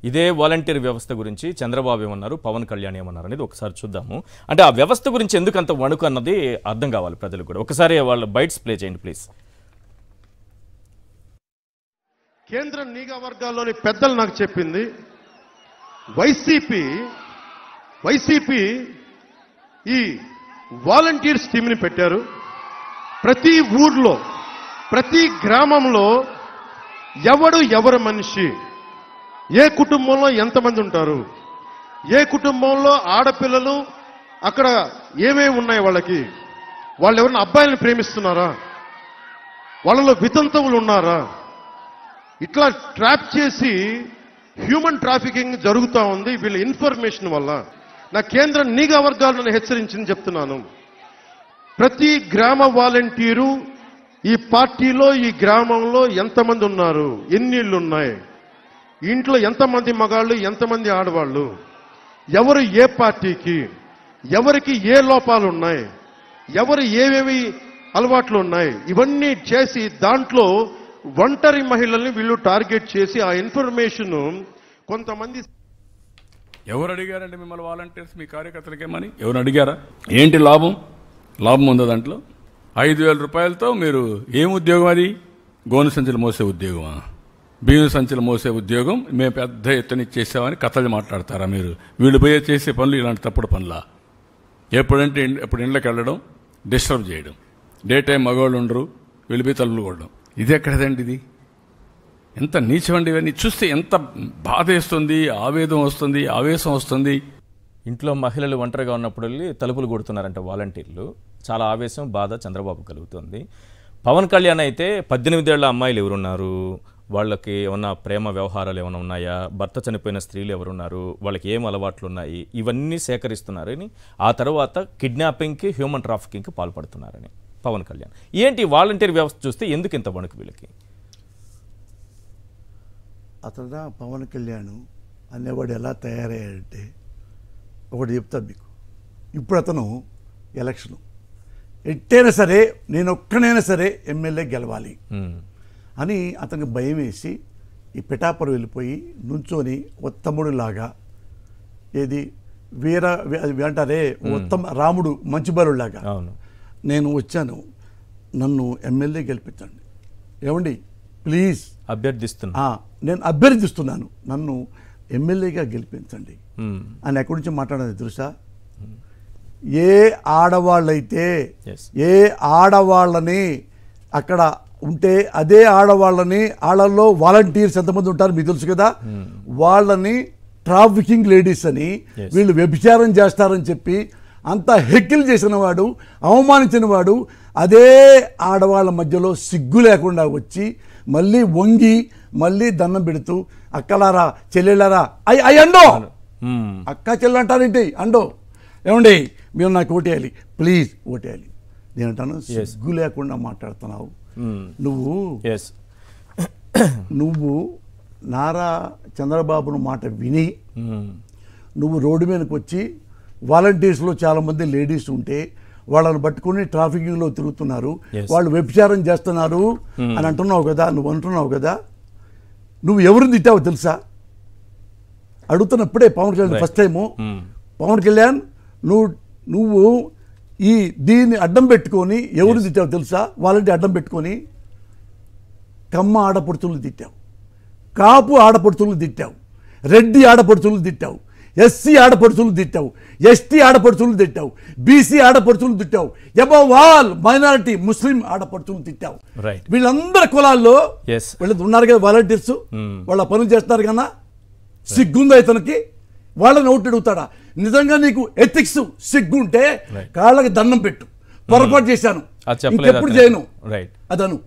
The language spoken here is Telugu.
ఇదే వాలంటీర్ వ్యవస్థ గురించి చంద్రబాబు ఏమన్నారు, పవన్ కళ్యాణ్ ఏమన్నారు అనేది ఒకసారి చూద్దాము. అంటే ఆ వ్యవస్థ గురించి ఎందుకు అంత వణుకు అన్నది అర్థం కావాలి ప్రజలకు కూడా. ఒకసారి వాళ్ళ బైట్స్ ప్లే చేయండి ప్లీజ్. కేంద్ర నిఘా వర్గాల్లోని పెద్దలు నాకు చెప్పింది, వైసీపీ ఈ వాలంటీర్స్ టీంని పెట్టారు. ప్రతి ఊర్లో ప్రతి గ్రామంలో ఎవరి మనిషి, ఏ కుటుంబంలో ఎంతమంది ఉంటారు, ఏ కుటుంబంలో ఆడపిల్లలు అక్కడ ఏమేమి ఉన్నాయి, వాళ్ళు ఎవరైనా అబ్బాయిలను ప్రేమిస్తున్నారా, వాళ్ళలో వితంతువులు ఉన్నారా, ఇట్లా ట్రాప్ చేసి హ్యూమన్ ట్రాఫికింగ్ జరుగుతూ ఉంది వీళ్ళ ఇన్ఫర్మేషన్ వల్ల. నా కేంద్ర నిఘా వర్గాలను హెచ్చరించింది చెప్తున్నాను. ప్రతి గ్రామ వాలంటీరు ఈ పార్టీలో ఈ గ్రామంలో ఎంతమంది ఉన్నారు, ఎన్ని ఇళ్ళు ఉన్నాయి, ఇంట్లో ఎంతమంది మగాళ్ళు ఎంతమంది ఆడవాళ్ళు, ఎవరు ఏ పార్టీకి, ఎవరికి ఏ లోపాలు ఉన్నాయి, ఎవరు ఏవేవి అలవాట్లు ఉన్నాయి, ఇవన్నీ చేసి దాంట్లో ఒంటరి మహిళల్ని వీళ్ళు టార్గెట్ చేసి ఆ ఇన్ఫర్మేషన్ కొంతమంది. ఎవరు అడిగారండి మిమ్మల్ని వాలంటీర్స్ మీ కార్యకర్తలకేమని? ఎవరు అడిగారా? ఏంటి లాభం ఉందా దాంట్లో? 5,000 రూపాయలతో మీరు ఏం ఉద్యోగం? అది గోను సంచులు మోసే ఉద్యోగమా? బియ్యం సంచులు మోసే ఉద్యోగం మేము పెద్ద ఎత్తున ఇచ్చేసామని కథలు మాట్లాడతారా మీరు? వీళ్ళు పోయే చేసే పనులు ఇలాంటి తప్పుడు పనులా? ఎప్పుడు ఇండ్లకి వెళ్ళడం, డిస్టర్బ్ చేయడం, డే టైం మగవాళ్ళు ఉండరు, వీళ్ళు పోయి తలుపులు కొట్టడం, ఇది ఎక్కడదండి? ఇది ఎంత నీచమండి! ఇవన్నీ చూస్తే ఎంత బాధ వేస్తుంది, ఆవేదన వస్తుంది, ఆవేశం వస్తుంది. ఇంట్లో మహిళలు ఒంటరిగా ఉన్నప్పుడు వెళ్ళి తలుపులు కొడుతున్నారంట వాలంటీర్లు. చాలా ఆవేశం, బాధ చంద్రబాబు కలుగుతుంది. పవన్ కళ్యాణ్ అయితే 18 ఏళ్ల అమ్మాయిలు ఎవరున్నారు, వాళ్ళకి ఏమన్నా ప్రేమ వ్యవహారాలు ఏమైనా ఉన్నాయా, భర్త చనిపోయిన స్త్రీలు ఎవరున్నారు, వాళ్ళకి ఏం అలవాట్లు ఉన్నాయి, ఇవన్నీ సేకరిస్తున్నారని, ఆ తర్వాత కిడ్నాపింగ్కి, హ్యూమన్ ట్రాఫికింగ్కి పాల్పడుతున్నారని పవన్ కళ్యాణ్. ఏంటి వాలంటీర్ వ్యవస్థ చూస్తే ఎందుకు ఇంత వణుకు వీళ్ళకి? అతను పవన్ కళ్యాణ్ అనేవాడు ఎలా తయారయ్యాడంటే, ఒకటి చెప్తాను మీకు. ఇప్పుడు అతను ఎలక్షను ఎట్టైనా సరే నేను ఒక్కనైనా సరే ఎమ్మెల్యే గెలవాలి అని అతనికి భయం వేసి ఈ పిఠాపురం వెళ్ళిపోయి నుంచొని ఉత్తముడులాగా, ఏది అంటారే రాముడు మంచిబరులాగా, నేను వచ్చాను, నన్ను ఎమ్మెల్యే గెలిపించండి, ఏమండి ప్లీజ్ నేను అభ్యర్థిస్తున్నాను, నన్ను ఎమ్మెల్యేగా గెలిపించండి అని ఎక్కడి నుంచి మాట్లాడేది తెలుసా? ఏ ఆడవాళ్ళని అక్కడ ఉంటే అదే ఆడవాళ్ళని, వాళ్ళల్లో వాలంటీర్స్ ఎంతమంది ఉంటారు మీకు తెలుసు కదా, వాళ్ళని ట్రాఫికింగ్ లేడీస్ అని, వీళ్ళు వ్యభిచారం చేస్తారని చెప్పి అంత హెక్కిల్ చేసిన వాడు, అవమానించిన వాడు, అదే ఆడవాళ్ళ మధ్యలో సిగ్గు లేకుండా వచ్చి మళ్ళీ వంగి మళ్ళీ దండం పెడుతూ అక్కలారా చెల్లెళ్ళారా అండో, అక్క చెల్లెలు అంటారేంటి అండో, ఏమండి మీరు నాకు ఓటేయాలి, ప్లీజ్ ఓటేయాలి. నేనంటాను సిగ్గు లేకుండా మాట్లాడుతున్నావు నువ్వు నారా చంద్రబాబును మాట విని నువ్వు రోడ్డు మీదకి వచ్చి వాలంటీర్స్లో చాలామంది లేడీస్ ఉంటే వాళ్ళని పట్టుకుని ట్రాఫికింగ్లో తిరుగుతున్నారు, వాళ్ళు వ్యభిచారం చేస్తున్నారు అని అంటున్నావు కదా, నువ్వు ఎవరిని తిట్టావో తెలుసా? అడుగుతున్నప్పుడే పవన్ కళ్యాణ్ ఫస్ట్ టైము, పవన్ కళ్యాణ్ నువ్వు ఈ దీన్ని అడ్డం పెట్టుకొని ఎవరిని తిట్టావు తెలుసా? వాలంటీర్ అడ్డం పెట్టుకొని కమ్మ ఆడపడుచులను తిట్టావు, కాపు ఆడపడుచులను తిట్టావు, రెడ్డి ఆడపడుచులను తిట్టావు, ఎస్సీ ఆడపడుచులను తిట్టావు, ఎస్టీ ఆడపడుచులను తిట్టావు, బీసీ ఆడపడుచులను తిట్టావు, అబౌవ్ ఆల్ మైనారిటీ ముస్లిం ఆడపడుచులను తిట్టావు. వీళ్ళందరి కులాల్లో వీళ్ళు ఉన్నారు కదా వాలంటీర్స్, వాళ్ళ పనులు చేస్తారు కన్నా సిగ్గుందా ఇతనికి? వాళ్ళని ఓటు అడుగుతాడా? నిజంగా నీకు ఎథిక్స్ సిగ్గుంటే కాళ్ళకి దండం పెట్టు, పొరపాటు చేశాను ఇంకెప్పుడు చేయను అదను.